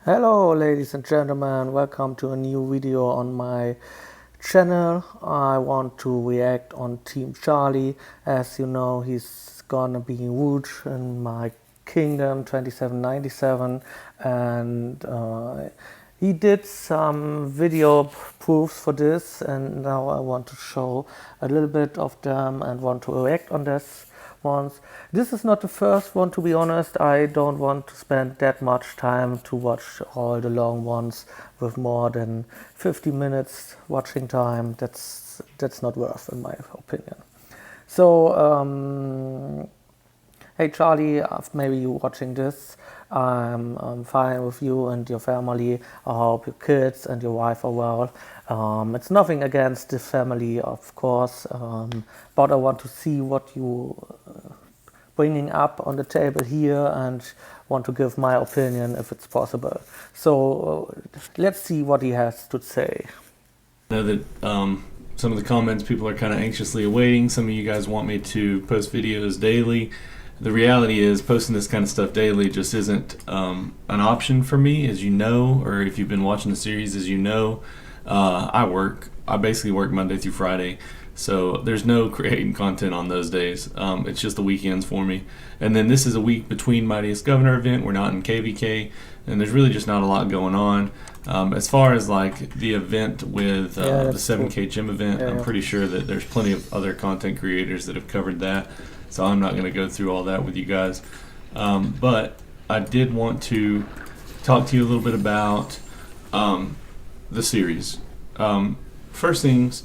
Hello ladies and gentlemen, welcome to a new video on my channel. I want to react on TeamCharlie. As you know, he's gonna be huge in my kingdom 2797, and he did some video proofs for this, and now I want to show a little bit of them and want to react on this ones. This is not the first one, to be honest. I don't want to spend that much time to watch all the long ones with more than 50 minutes watching time. That's not worth, in my opinion. So hey Charlie, maybe you watching this. I'm fine with you and your family. I hope your kids and your wife are well. It's nothing against the family, of course, but I want to see what you bringing up on the table here and want to give my opinion if it's possible. So let's see what he has to say. I know that some of the comments people are kind of anxiously awaiting. Some of you guys want me to post videos daily. The reality is posting this kind of stuff daily just isn't an option for me, as you know, or if you've been watching the series, as you know. I basically work Monday through Friday, so there's no creating content on those days. It's just the weekends for me. And then this is a week between Mightiest Governor event. We're not in KVK, and there's really just not a lot going on. As far as like the event with the 7K gym event, I'm pretty sure that there's plenty of other content creators that have covered that, so I'm not going to go through all that with you guys. But I did want to talk to you a little bit about the series. First things,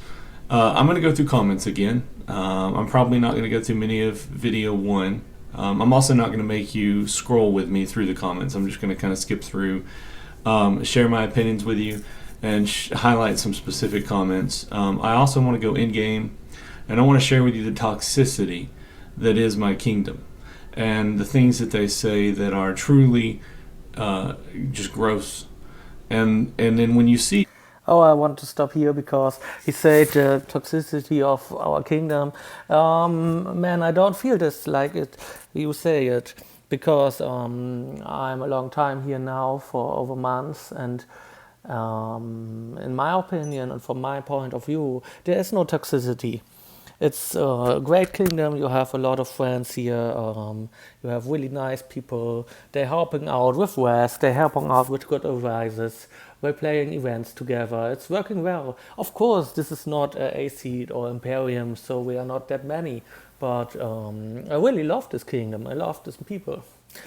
I'm going to go through comments again. I'm probably not going to go through many of video one. I'm also not going to make you scroll with me through the comments. I'm just going to kind of skip through, share my opinions with you, and highlight some specific comments. I also want to go in-game, and I want to share with you the toxicity that is my kingdom, and the things that they say that are truly just gross. And then when you see... Oh, I want to stop here because he said the toxicity of our kingdom. Man, I don't feel this like it. You say it because I'm a long time here now for over months, and in my opinion and from my point of view, there is no toxicity. It's a great kingdom. You have a lot of friends here. You have really nice people. They're helping out with rest. They're helping out with good advices. We're playing events together. It's working well. Of course, this is not a seed or Imperium, so we are not that many. But I really love this kingdom. I love these people.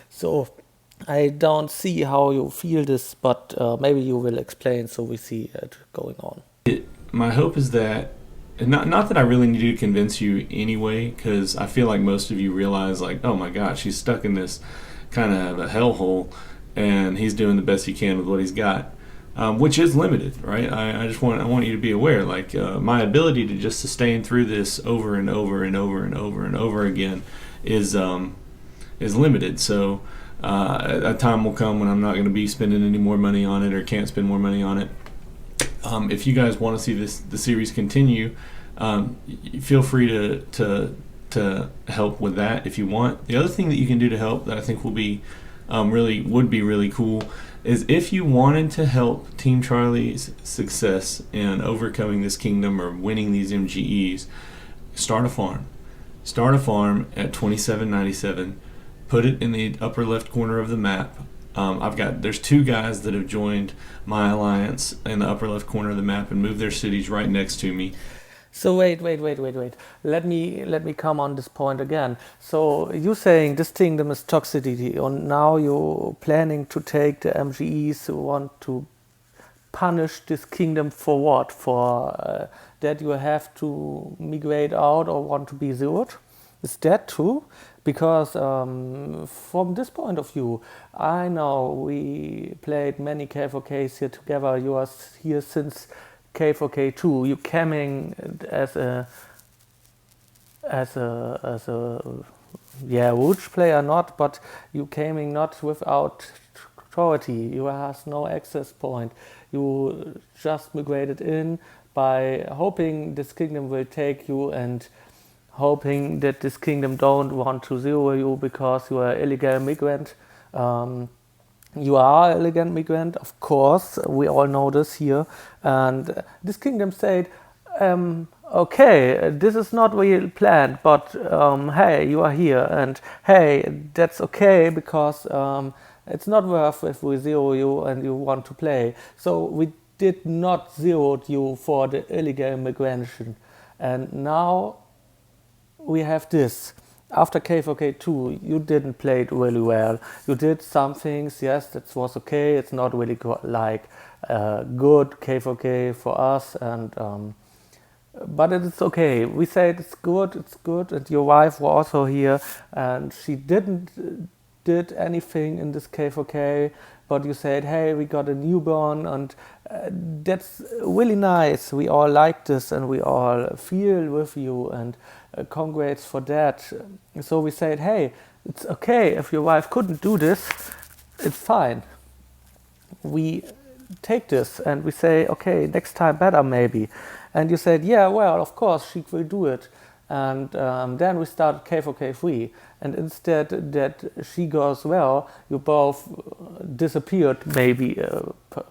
So I don't see how you feel this, but maybe you will explain so we see it going on. My hope is that, not that I really need to convince you anyway, because I feel like most of you realize, like, oh my gosh, he's stuck in this kind of a hellhole, and he's doing the best he can with what he's got, which is limited, right? I want you to be aware, like, my ability to just sustain through this over and over and over and over and over again is limited. So a time will come when I'm not going to be spending any more money on it, or can't spend more money on it. If you guys want to see the series continue, feel free to help with that if you want. The other thing that you can do to help that I think would be really cool is if you wanted to help TeamCharlie's success in overcoming this kingdom or winning these MGEs, start a farm. Start a farm at 2797. Put it in the upper left corner of the map. There's two guys that have joined my alliance in the upper left corner of the map and moved their cities right next to me. So wait. Let me come on this point again. So you saying this kingdom is toxicity, and now you're planning to take the MGEs who want to punish this kingdom for what? For that you have to migrate out or want to be zeroed? Is that true? Because from this point of view, I know we played many K4Ks here together. You are here since K4K2. You coming as a huge player, not, but you coming not without authority. You has no access point. You just migrated in by hoping this kingdom will take you, and hoping that this kingdom don't want to zero you because you are an illegal migrant. You are an illegal migrant, of course, we all know this here. And this kingdom said, okay, this is not really planned, but hey, you are here, and hey, that's okay because it's not worth if we zero you and you want to play. So we did not zero you for the illegal immigration. And now we have this. After K4K2, you didn't play it really well. You did some things, yes, that was okay. It's not really like good K4K for us, and but it's okay. We said it's good, and your wife was also here, and she didn't did anything in this K4K, but you said, hey, we got a newborn, and that's really nice. We all like this, and we all feel with you, and congrats for that. So we said, hey, it's okay if your wife couldn't do this, it's fine. We take this and we say, okay, next time better maybe. And you said, yeah, well, of course she will do it. And then we started K4K3. And instead that she goes well, you both disappeared, maybe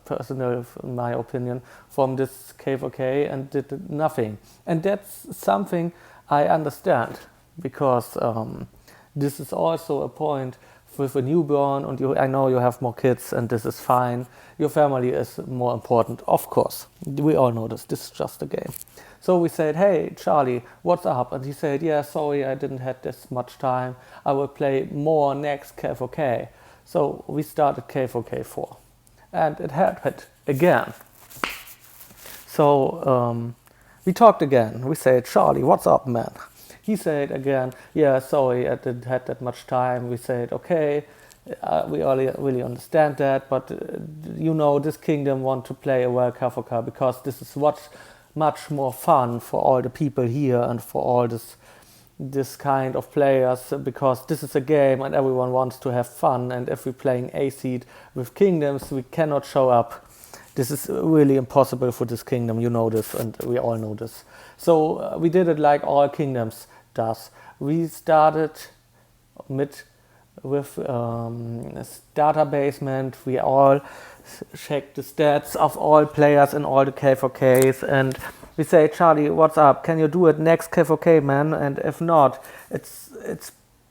personal, in my opinion, from this K4K and did nothing. And that's something I understand, because this is also a point with a newborn, and I know you have more kids, and this is fine. Your family is more important, of course. We all know this. This is just a game. So we said, hey, Charlie, what's up? And he said, yeah, sorry, I didn't have this much time. I will play more next K4K. So we started K4K4. And it happened again. So we talked again. We said, Charlie, what's up, man? He said again, yeah, sorry, I didn't have that much time. We said, okay, we all really understand that, but you know, this kingdom want to play a World K4K because this is much more fun for all the people here and for all this kind of players, because this is a game and everyone wants to have fun. And if we're playing A-seed with kingdoms, we cannot show up. This is really impossible for this kingdom, you know this, and we all know this. So we did it like all kingdoms does. We started with data basement. We all checked the stats of all players in all the K4Ks, and we say, Charlie, what's up? Can you do it next K4K, man? And if not, it's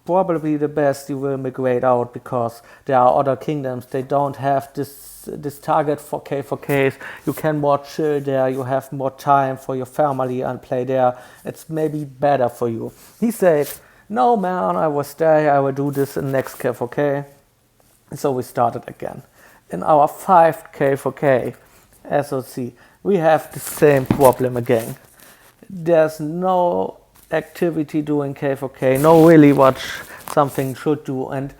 probably the best you will migrate out, because there are other kingdoms, they don't have this target for K4Ks. You can more chill there, you have more time for your family and play there. It's maybe better for you. He said, no man, I will stay, I will do this in next K4K. So we started again. In our 5th K4K SOC, we have the same problem again. There's no activity doing K4K, no really what something should do. And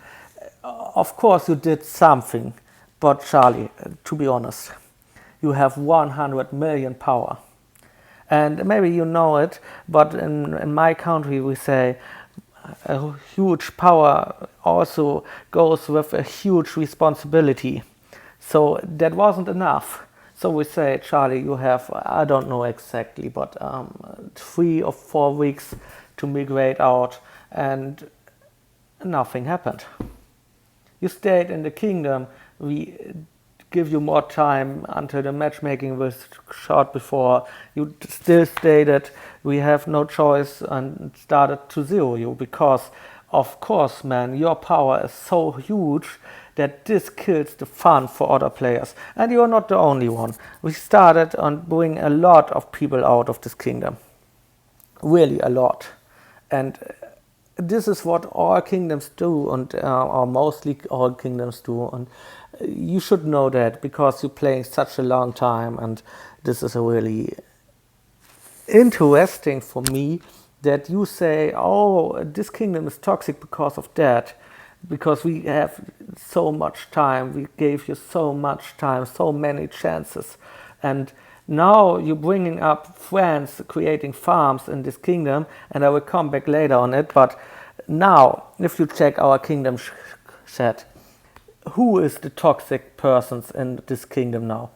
of course you did something, but Charlie, to be honest, you have 100 million power. And maybe you know it, but in my country we say a huge power also goes with a huge responsibility. So that wasn't enough. So we say, Charlie, you have, I don't know exactly, but 3 or 4 weeks to migrate out, and nothing happened. You stayed in the kingdom. We give you more time until the matchmaking was short before. You still stated we have no choice and started to zero you, because of course, man, your power is so huge that this kills the fun for other players. And you are not the only one. We started on bringing a lot of people out of this kingdom. Really a lot. And this is what all kingdoms do, and or mostly all kingdoms do. And you should know that, because you're playing such a long time, and this is a really interesting for me that you say, oh, this kingdom is toxic because of that, because we have so much time, we gave you so much time, so many chances, and now you're bringing up friends, creating farms in this kingdom, and I will come back later on it. But now, if you check our kingdom chat, who is the toxic persons in this kingdom now?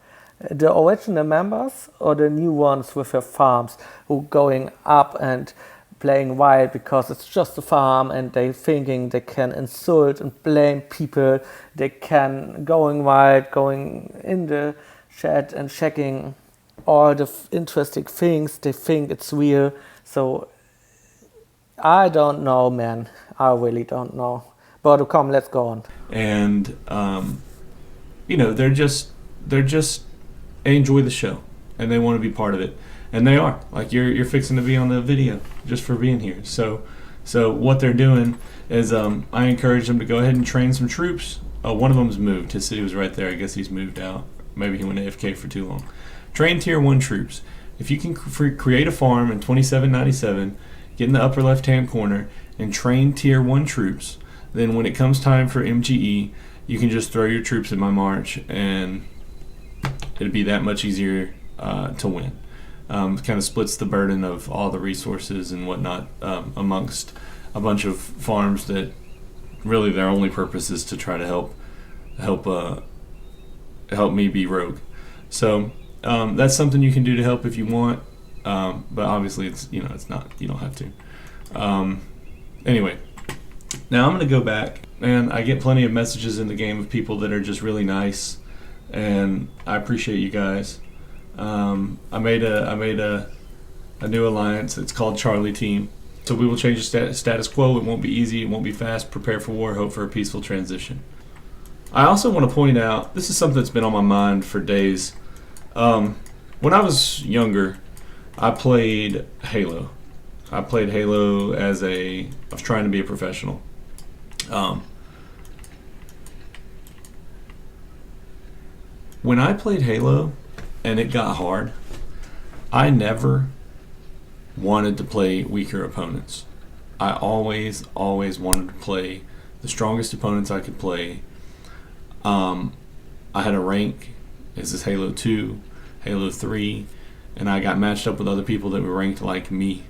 The original members or the new ones with their farms who going up and playing wild because it's just a farm, and they thinking they can insult and blame people. They can going wild, going in the chat and checking all the interesting things. They think it's real. So I don't know, man. I really don't know. But come, let's go on. And they're just they enjoy the show and they want to be part of it, and they are. Like you're fixing to be on the video just for being here. So what they're doing is I encourage them to go ahead and train some troops. One of them's moved. His city was right there. I guess he's moved out. Maybe he went AFK for too long. Train tier 1 troops. If you can create a farm in 2797, get in the upper left-hand corner and train tier 1 troops, then when it comes time for MGE, you can just throw your troops in my march and it'd be that much easier to win. It kind of splits the burden of all the resources and whatnot amongst a bunch of farms that really their only purpose is to try to help me be rogue. So that's something you can do to help if you want, but obviously it's not, you don't have to. Anyway, now I'm gonna go back, and I get plenty of messages in the game of people that are just really nice, and I appreciate you guys. I made a new alliance. It's called Charlie Team. So we will change the status quo. It won't be easy. It won't be fast. Prepare for war. Hope for a peaceful transition. I also want to point out, this is something that's been on my mind for days. When I was younger, I played Heyjo. I played Heyjo I was trying to be a professional. When I played Heyjo and it got hard, I never wanted to play weaker opponents. I always wanted to play the strongest opponents I could play. I had a rank. This is Heyjo 2, Heyjo 3, and I got matched up with other people that were ranked like me,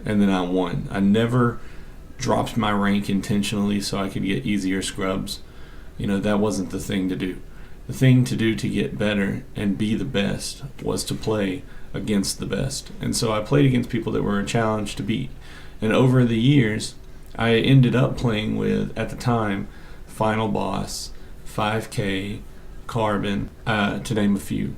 and then I won. I never dropped my rank intentionally so I could get easier scrubs. That wasn't the thing to do. The thing to do to get better and be the best was to play against the best. And so I played against people that were a challenge to beat. And over the years, I ended up playing with, at the time, Final Boss, 5K, Carbon, to name a few.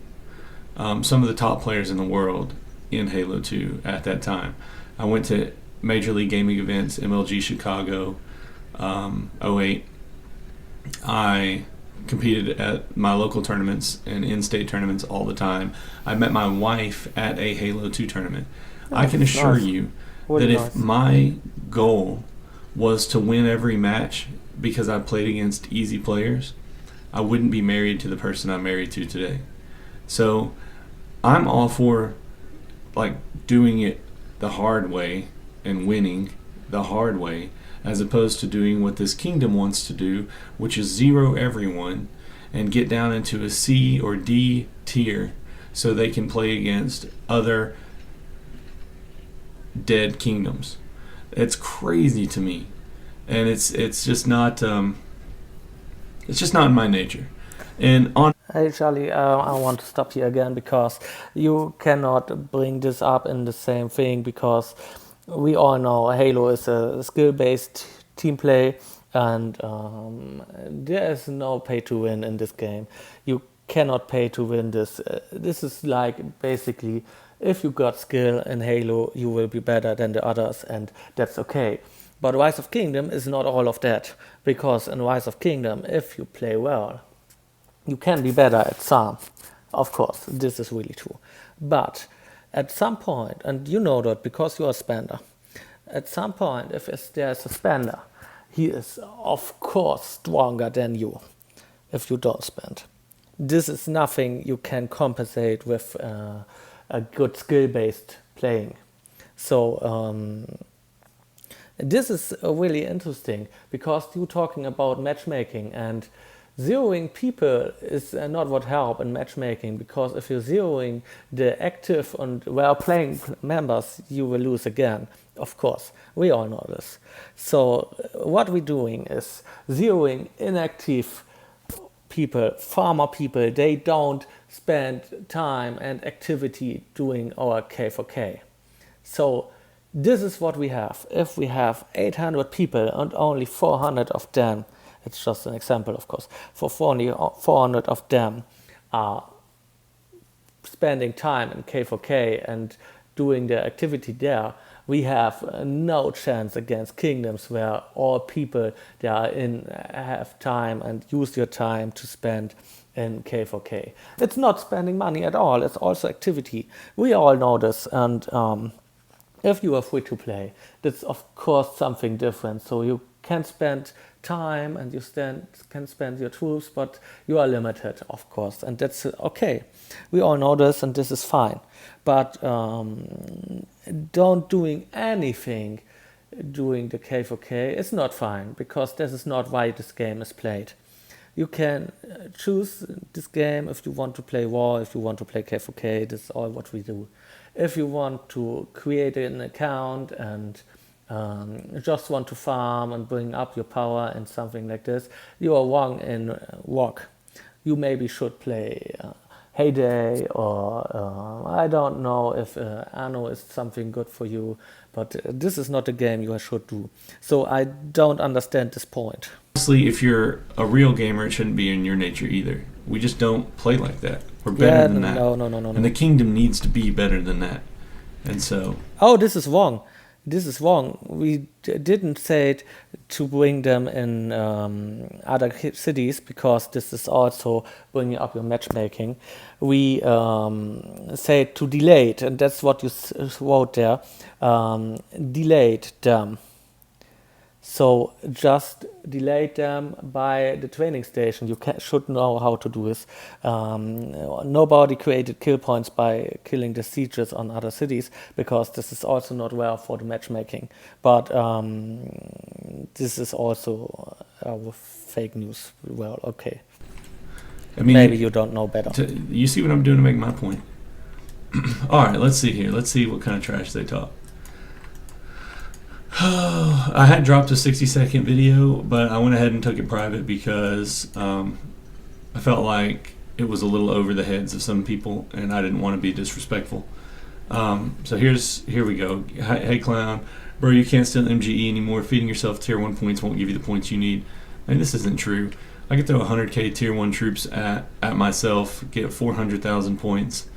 Some of the top players in the world in Heyjo 2 at that time. I went to Major League Gaming events, MLG Chicago, 08. I competed at my local tournaments and in-state tournaments all the time. I met my wife at a Heyjo 2 tournament. I can assure you that if my goal was to win every match because I played against easy players, I wouldn't be married to the person I'm married to today. So I'm all for doing it the hard way and winning the hard way, as opposed to doing what this kingdom wants to do, which is zero everyone and get down into a C or D tier so they can play against other dead kingdoms. It's crazy to me, and it's just not in my nature. And on Hey Charlie, I want to stop you again because you cannot bring this up in the same thing, because we all know Heyjo is a skill-based team play, and there is no pay to win in this game. You cannot pay to win this. This is basically, if you got skill in Heyjo, you will be better than the others, and that's okay. But Rise of Kingdom is not all of that, because in Rise of Kingdom, if you play well, you can be better at some. Of course, this is really true. But at some point, and you know that because you're a spender, at some point, if there's a spender, he is of course stronger than you if you don't spend. This is nothing you can compensate with a good skill-based playing. So this is really interesting, because you're talking about matchmaking, and zeroing people is not what help in matchmaking, because if you're zeroing the active and well-playing members, you will lose again. Of course, we all know this. So what we're doing is zeroing inactive people, farmer people. They don't spend time and activity doing our K4K. So This is what we have. If we have 800 people and only 400 of them, it's just an example, of course, for 400 of them are spending time in K4K and doing their activity there, we have no chance against kingdoms where all people that are in have time and use your time to spend in K4K. It's not spending money at all, it's also activity. We all know this, and if you are free to play, that's of course something different. So you can spend time and you can spend your troops, but you are limited, of course, and that's okay. We all know this, and this is fine. But don't doing anything during the K4K is not fine, because this is not why this game is played. You can choose this game if you want to play war, if you want to play K4K, that's all what we do. If you want to create an account and just want to farm and bring up your power and something like this, you are wrong in ROK. You maybe should play Heyjo, or I don't know if Anno is something good for you, but this is not a game you should do. So I don't understand this point. Honestly, if you're a real gamer, it shouldn't be in your nature either. We just don't play like that. We're better than that. No. And the kingdom needs to be better than that. And so... Oh, this is wrong. This is wrong. We didn't say it to bring them in other cities, because this is also bringing up your matchmaking. We say to delay it, and that's what you wrote there. Delayed them. So just delay them by the training station. You should know how to do this. Nobody created kill points by killing the sieges on other cities, because this is also not well for the matchmaking. But this is also fake news. Well, okay. I mean, maybe you don't know better. You see what I'm doing to make my point? All right, let's see here. Let's see what kind of trash they talk. I had dropped a 60-second video, but I went ahead and took it private because I felt like it was a little over the heads of some people, and I didn't want to be disrespectful. So here we go. Hey clown, bro, you can't steal MGE anymore. Feeding yourself tier 1 points won't give you the points you need. I mean, this isn't true. I could throw 100k tier 1 troops at myself, get 400,000 points,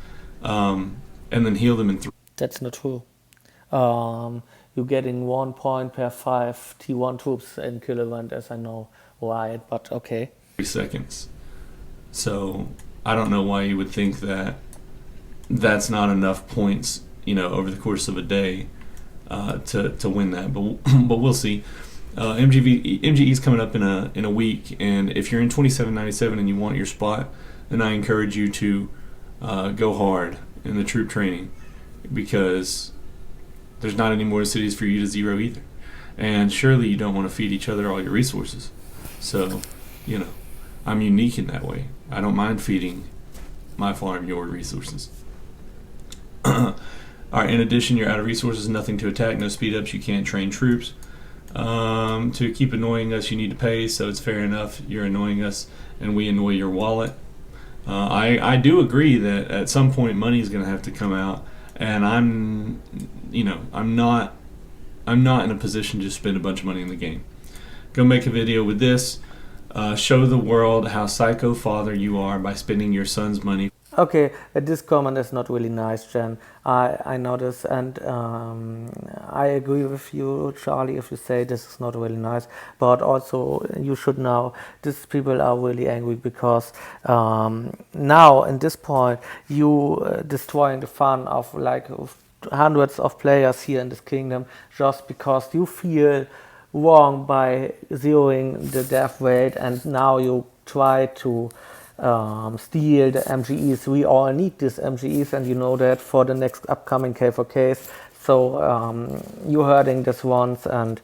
and then heal them in 3. That's not true. You're getting 1 point per 5 T1 troops in kill event, as I know, right? But okay. 3 seconds. So I don't know why you would think that that's not enough points, over the course of a day to win that. But we'll see. MGE is coming up in a week, and if you're in 2797 and you want your spot, then I encourage you to go hard in the troop training, because there's not any more cities for you to zero either. And surely you don't want to feed each other all your resources. So, I'm unique in that way. I don't mind feeding my farm your resources. Alright, in addition, you're out of resources, nothing to attack, no speed ups, you can't train troops. To keep annoying us, you need to pay, so it's fair enough. You're annoying us, and we annoy your wallet. I do agree that at some point money is going to have to come out, and I'm not in a position to spend a bunch of money in the game. Go make a video with this. Show the world how psycho father you are by spending your son's money. Okay, this comment is not really nice, Jen. I know this, and I agree with you, Charlie, if you say this is not really nice. But also, you should know, these people are really angry because now, in this point, you destroying the fun of like hundreds of players here in this kingdom just because you feel wrong by zeroing the death rate, and now you try to steal the MGEs. We all need these MGEs, and you know that, for the next upcoming K4Ks. So you're hurting this once, and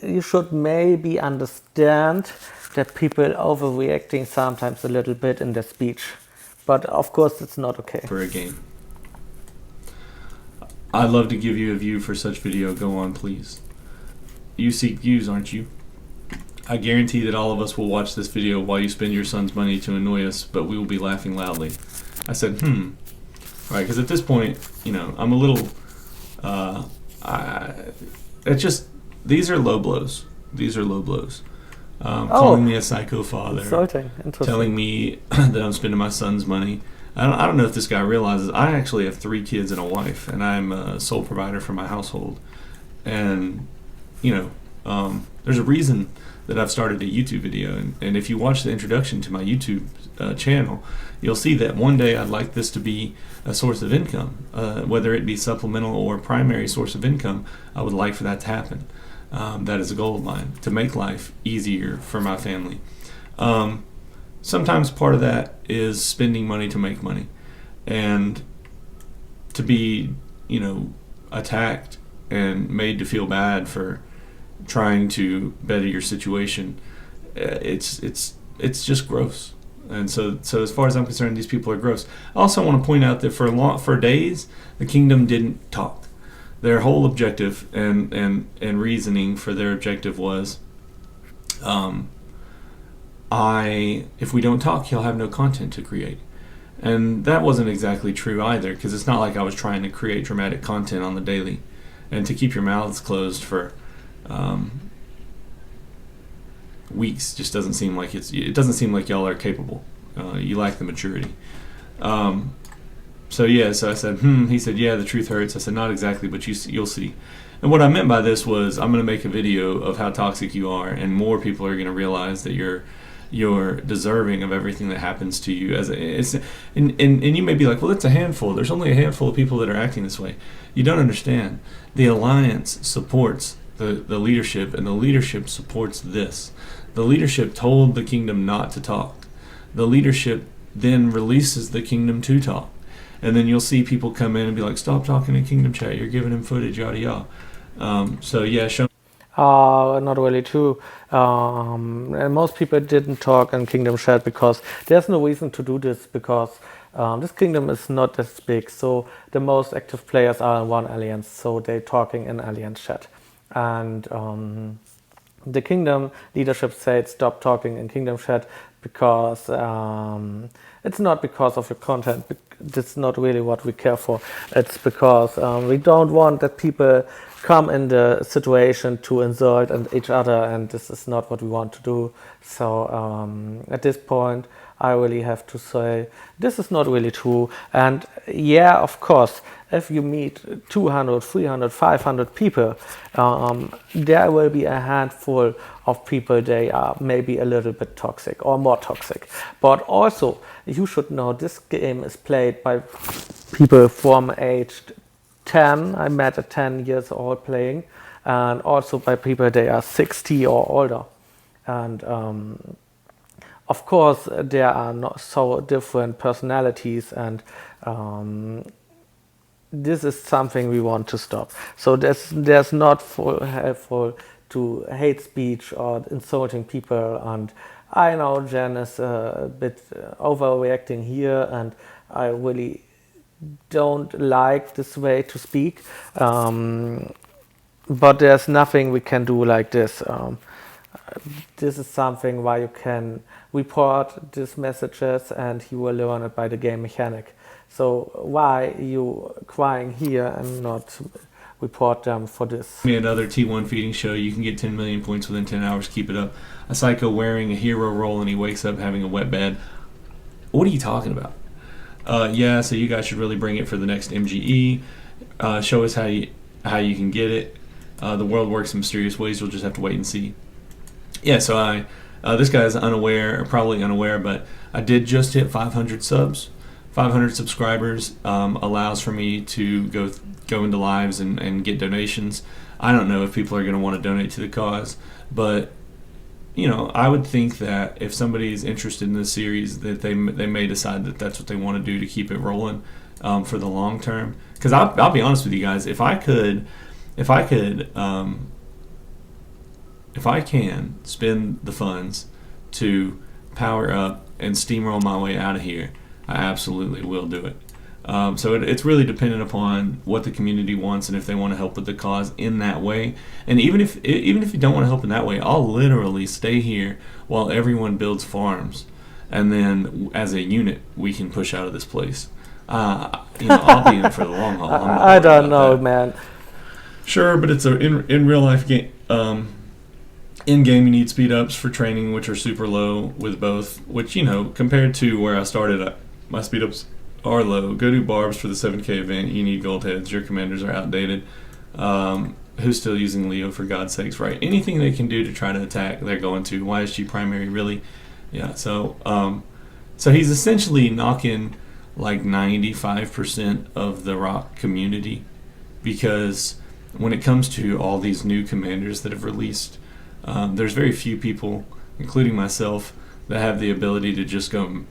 you should maybe understand that people overreacting sometimes a little bit in their speech. But of course it's not okay. For a game. I'd love to give you a view for such video. Go on, please. You seek views, aren't you? I guarantee that all of us will watch this video while you spend your son's money to annoy us, but we will be laughing loudly. I said, Right, because at this point, I'm a little it's just, these are low blows. These are low blows. Calling me a psycho father, telling me that I'm spending my son's money. I don't know if this guy realizes I actually have 3 kids and a wife, and I'm a sole provider for my household. And there's a reason that I've started a YouTube video, and if you watch the introduction to my YouTube channel, you'll see that one day I'd like this to be a source of income, whether it be supplemental or primary source of income. I would like for that to happen. That is a goal of mine, to make life easier for my family. Sometimes part of that is spending money to make money, and to be, attacked and made to feel bad for trying to better your situation. It's just gross. And so as far as I'm concerned, these people are gross. I also want to point out that for days, the kingdom didn't talk. Their whole objective and reasoning for their objective was, if we don't talk, he'll have no content to create. And that wasn't exactly true either, because it's not like I was trying to create dramatic content on the daily. And to keep your mouths closed for weeks just doesn't seem like it doesn't seem like y'all are capable. You lack the maturity. So I said, he said, yeah, the truth hurts. I said, not exactly, but you'll see. And what I meant by this was, I'm going to make a video of how toxic you are, and more people are going to realize that you're deserving of everything that happens to you. And you may be like, well, it's a handful. There's only a handful of people that are acting this way. You don't understand. The alliance supports the leadership, and the leadership supports this. The leadership told the kingdom not to talk. The leadership then releases the kingdom to talk. And then you'll see people come in and be like, stop talking in kingdom chat. You're giving him footage, yada yada. Show. Not really true. And most people didn't talk in Kingdom Chat because there's no reason to do this, because this kingdom is not as big. So the most active players are in one alliance, so they're talking in alliance chat. And the kingdom leadership said stop talking in Kingdom Chat because it's not because of your content. That's not really what we care for. It's because we don't want that people come in the situation to insult each other, and this is not what we want to do. So at this point, I really have to say this is not really true. And yeah, of course, if you meet 200, 300, 500 people, there will be a handful of people, they are maybe a little bit toxic or more toxic. But also, you should know this game is played by people from age 10. I met at 10 years old playing, and also by people they are 60 or older. And of course, there are not so different personalities, and this is something we want to stop. So there's not helpful to hate speech or insulting people. And I know Jen is a bit overreacting here, and I really don't like this way to speak. But there's nothing we can do like this. This is something why you can report these messages, and you will learn it by the game mechanic. So why you crying here and not report them for this? Me another T1 feeding show. You can get 10 million points within 10 hours. Keep it up. A psycho wearing a hero role and he wakes up having a wet bed. What are you talking about? So you guys should really bring it for the next MGE. Show us how you can get it. The world works in mysterious ways. You'll just have to wait and see. Yeah, so this guy is probably unaware, but I did just hit 500 subs. 500 subscribers allows for me to go into lives and get donations. I don't know if people are going to want to donate to the cause, but I would think that if somebody is interested in this series, that they may decide that that's what they want to do to keep it rolling for the long term. Because I'll be honest with you guys, if I can spend the funds to power up and steamroll my way out of here, I absolutely will do it. So it's really dependent upon what the community wants and if they want to help with the cause in that way. And even if you don't want to help in that way, I'll literally stay here while everyone builds farms, and then as a unit we can push out of this place. I'll be in for the long haul. I don't know, man. Sure, but it's in real life game. In game, you need speed ups for training, which are super low with both. Which, you know, compared to where I started, my speed ups are low. Go to Barbs for the 7K event. You need gold heads. Your commanders are outdated. Who's still using Leo, for God's sakes, right? Anything they can do to try to attack, they're going to. YSG primary, really? Yeah, so he's essentially knocking like 95% of the ROK community, because when it comes to all these new commanders that have released, there's very few people, including myself, that have the ability to just go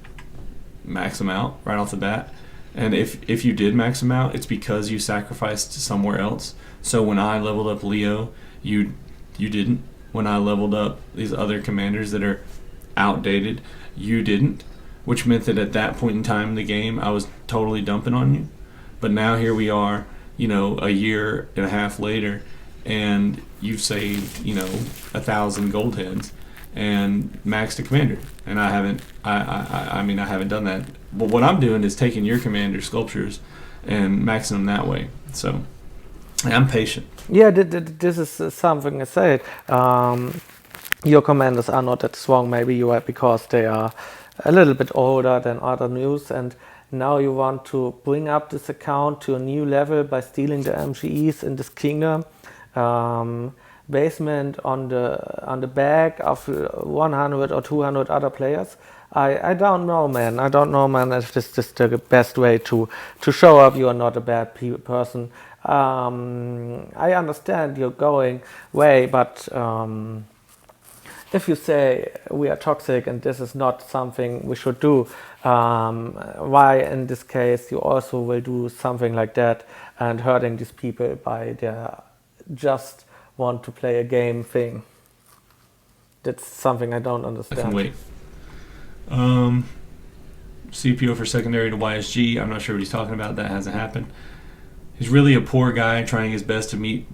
max them out right off the bat. And if you did max them out, it's because you sacrificed somewhere else. So when I leveled up Leo, you didn't. When I leveled up these other commanders that are outdated, you didn't. Which meant that at that point in time in the game, I was totally dumping on you. But now here we are, you know, a year and a half later, and you've saved, you know, 1,000 gold heads and maxed a commander. And I haven't. I mean, I haven't done that. But what I'm doing is taking your commander sculptures and maxing them that way. So I'm patient. Yeah, this is something I said. Your commanders are not that strong. Maybe you are, because they are a little bit older than other news, and now you want to bring up this account to a new level by stealing the MGEs in this kingdom. Basement on the back of 100 or 200 other players. I don't know, man. I don't know, man, if this is the best way to show up you are not a bad person. I understand you're going way, but if you say we are toxic and this is not something we should do, why in this case you also will do something like that and hurting these people by their just want to play a game thing? That's something I don't understand. I can wait. CPO for secondary to YSG. I'm not sure what he's talking about. That hasn't happened. He's really a poor guy trying his best to meet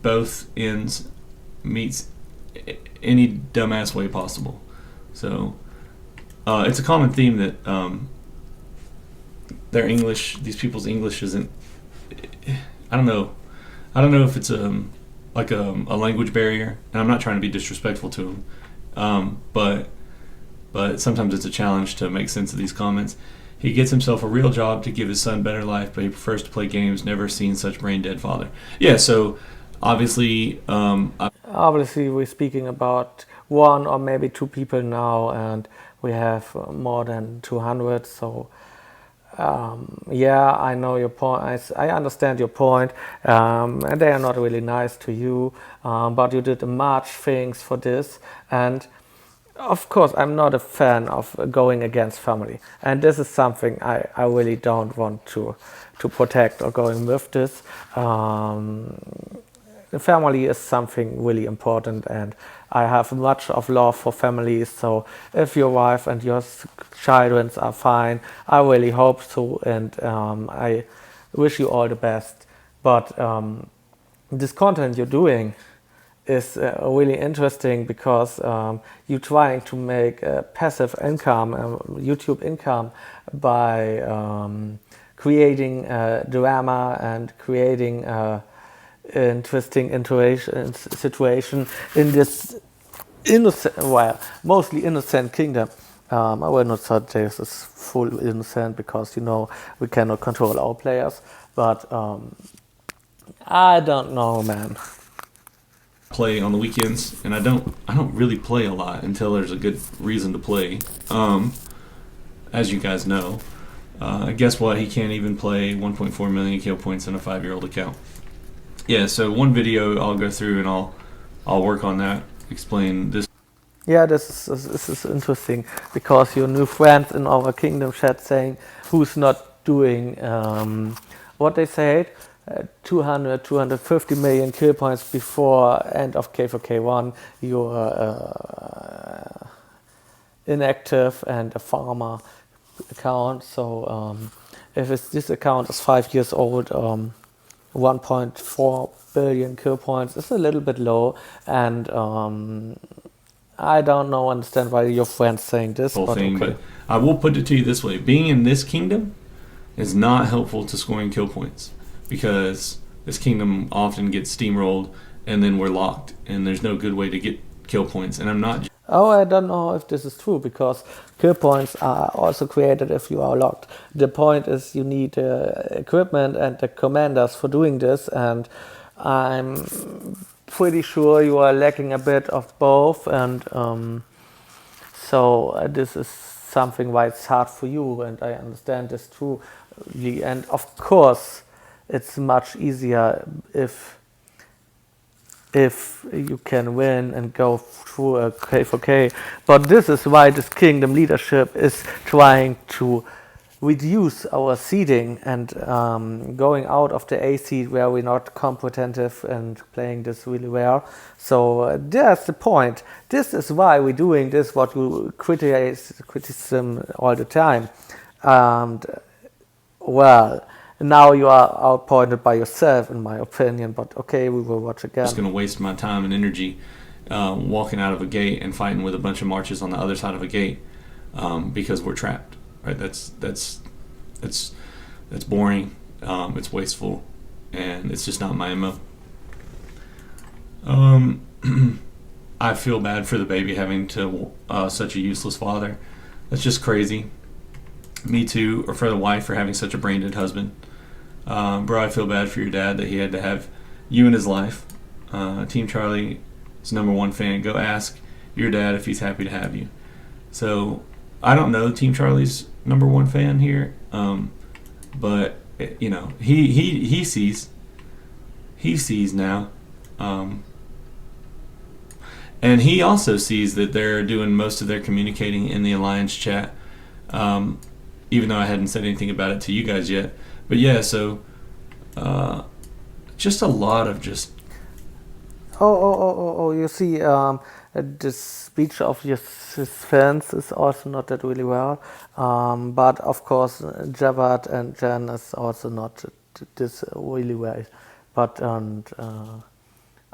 both ends, meets any dumbass way possible. So it's a common theme that their English, these people's English isn't. I don't know if it's like a language barrier, and I'm not trying to be disrespectful to him, but sometimes it's a challenge to make sense of these comments. He gets himself a real job to give his son better life, but he prefers to play games. Never seen such brain dead father. Yeah, so obviously we're speaking about one or maybe two people now, and we have more than 200. So yeah, I know your point. I understand your point, and they are not really nice to you, but you did much things for this. And of course, I'm not a fan of going against family, and this is something I really don't want to protect or going with this. Family is something really important, and I have much of love for families. So if your wife and your children are fine, I really hope so, and I wish you all the best. But this content you're doing is really interesting, because you're trying to make passive income, YouTube income, by creating drama and creating interesting situation in this innocent, well, mostly innocent kingdom. I will not say this is full innocent, because, you know, we cannot control our players, but I don't know, man. Play on the weekends, and I don't really play a lot until there's a good reason to play. As you guys know, guess what? He can't even play 1.4 million kill points in a 5-year-old account. Yeah, so one video I'll go through, and I'll work on that, explain this. Yeah, this is interesting, because your new friends in our kingdom chat saying who's not doing what they said. 250 million kill points before end of K4K1, you're inactive and a farmer account. So if this account is 5 years old, 1.4 billion kill points is a little bit low, and I don't understand why your friends saying this. Whole thing, okay. But I will put it to you this way: being in this kingdom is not helpful to scoring kill points. Because this kingdom often gets steamrolled, and then we're locked, and there's no good way to get kill points. And I'm not. Oh, I don't know if this is true, because kill points are also created if you are locked. The point is you need equipment and the commanders for doing this, and I'm pretty sure you are lacking a bit of both, and so this is something why it's hard for you, and I understand this truly. And of course, it's much easier if you can win and go through a K4K. But this is why this kingdom leadership is trying to reduce our seeding and going out of the A seed where we're not competitive and playing this really well. So that's the point. This is why we're doing this, what you criticism all the time. And well, now you are outpointed by yourself, in my opinion, but okay, we will watch again. I'm just going to waste my time and energy walking out of a gate and fighting with a bunch of marches on the other side of a gate because we're trapped. Right? That's boring. It's wasteful, and it's just not my MO. I feel bad for the baby having to such a useless father. That's just crazy. Me too, or for the wife for having such a brain dead husband. Bro, I feel bad for your dad that he had to have you in his life. TeamCharlie is #1 fan. Go ask your dad if he's happy to have you. So I don't know TeamCharlie's #1 fan here, but you know he sees now, and he also sees that they're doing most of their communicating in the Alliance chat. Even though I hadn't said anything about it to you guys yet. But yeah, so just a lot of just... You see, the speech of his fans is also not that really well. But of course, Javad and Jen is also not this really well. But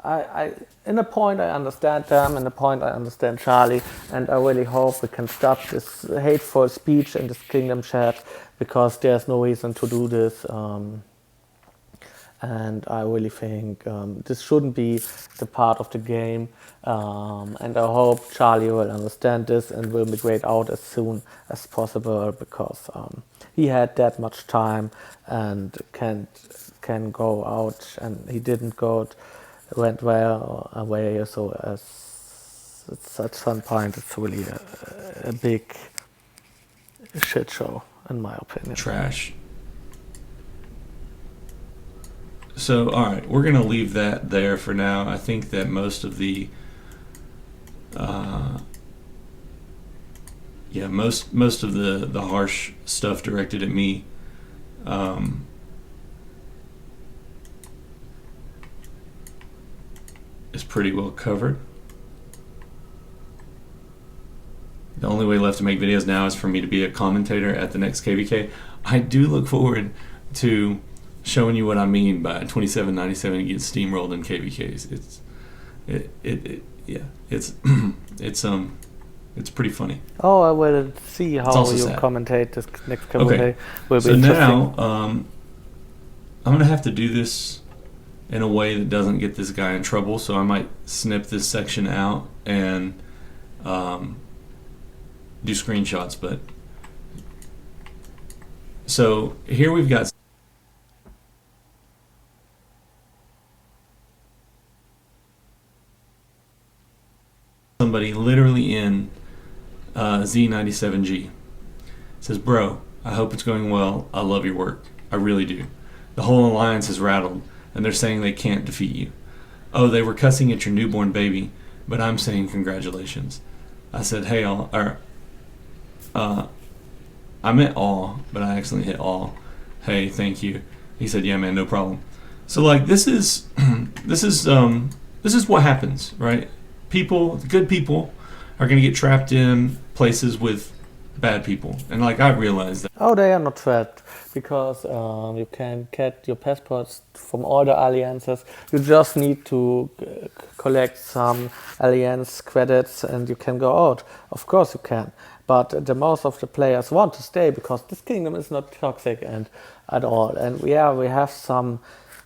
I in a point I understand them, in a point I understand Charlie, and I really hope we can stop this hateful speech in this kingdom chat, because there's no reason to do this, and I really think this shouldn't be the part of the game, and I hope Charlie will understand this and will migrate out as soon as possible, because he had that much time and can go out, and he didn't go. Went well away, so at some point it's really a big shit show, in my opinion. Trash. So, alright, we're going to leave that there for now. I think that most of the most of the harsh stuff directed at me is pretty well covered. The only way left to make videos now is for me to be a commentator at the next KVK. I do look forward to showing you what I mean by 2797 gets steamrolled in KVKs. It's pretty funny. Oh, I will see how you sad. commentate this next KVK. Okay. Will be so interesting. now I'm gonna have to do this in a way that doesn't get this guy in trouble, so I might snip this section out and do screenshots. But so here we've got somebody literally in Z97G. It says, bro, I hope it's going well. I love your work. I really do. The whole alliance is rattled, and they're saying they can't defeat you. Oh, they were cussing at your newborn baby, but I'm saying congratulations. I said, hey, all, or, I meant all, but I accidentally hit all. Hey, thank you. He said, yeah, man, no problem. So, like, this is what happens, right? Good people are going to get trapped in places with bad people. And, like, I realize that. Oh, they are not trapped, because you can get your passports from all the alliances. You just need to collect some alliance credits and you can go out. Of course you can. But the most of the players want to stay, because this kingdom is not toxic and at all. And yeah, we have some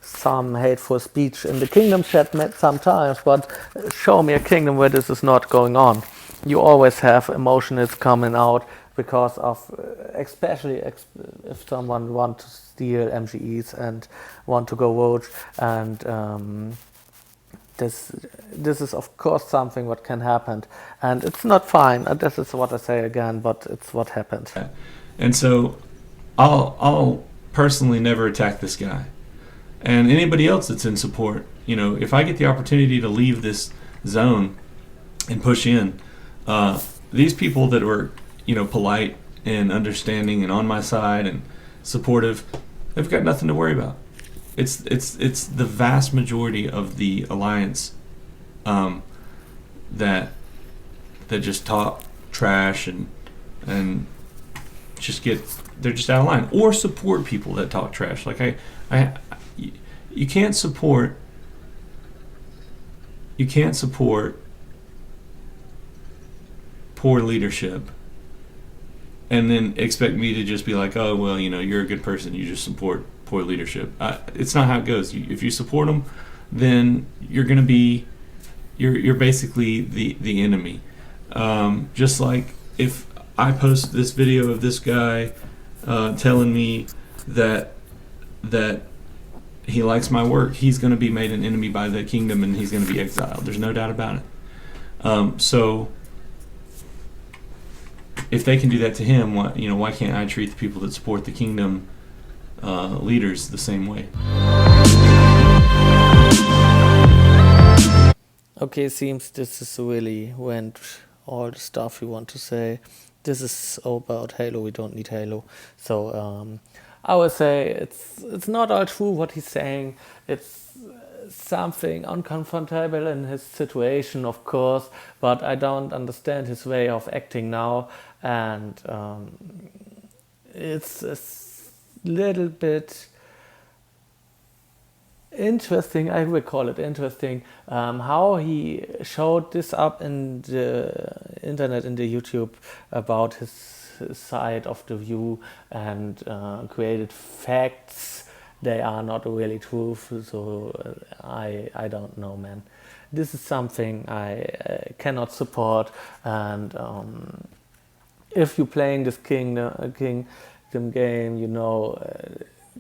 some hateful speech in the kingdom chat sometimes, but show me a kingdom where this is not going on. You always have emotions coming out because of, especially if someone wants to steal MGEs and want to go vote, and this is of course something what can happen, and it's not fine. This is what I say again, but it's what happened. And so I'll personally never attack this guy and anybody else that's in support. You know, if I get the opportunity to leave this zone and push in, these people that were, you know, polite and understanding and on my side and supportive, they've got nothing to worry about. It's the vast majority of the alliance that just talk trash and just they're just out of line, or support people that talk trash. Like you can't support poor leadership and then expect me to just be like, oh well, you know, you're a good person, you just support poor leadership. It's not how it goes. If you support them, then you're going to be you're basically the enemy. Just like if I post this video of this guy telling me that he likes my work, he's going to be made an enemy by the kingdom and he's going to be exiled. There's no doubt about it. So if they can do that to him, why can't I treat the people that support the kingdom leaders the same way? Okay, seems this is really went all the stuff you want to say. This is all about Heyjo. We don't need Heyjo. So I would say it's not all true what he's saying. It's something uncomfortable in his situation, of course, but I don't understand his way of acting now, and it's a little bit interesting, I will call it interesting, how he showed this up in the internet, in the YouTube, about his side of the view, and created facts. They are not really true, so I don't know, man. This is something I cannot support, and if you're playing this kingdom game, you know,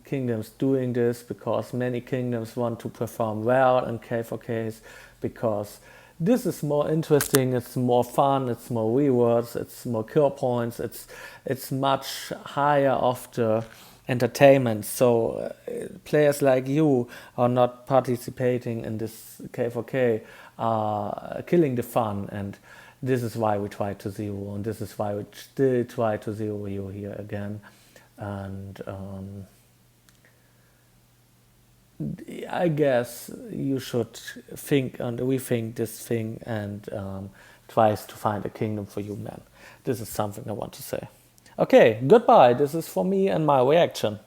kingdoms doing this because many kingdoms want to perform well in K4Ks, because this is more interesting, it's more fun, it's more rewards, it's more kill points, it's much higher of the entertainment. So players like you are not participating in this K4K, are killing the fun, and this is why we try to zero, and this is why we still try to zero you here again. And I guess you should think and rethink this thing, and tries to find a kingdom for you, man. This is something I want to say. Okay, goodbye. This is for me and my reaction.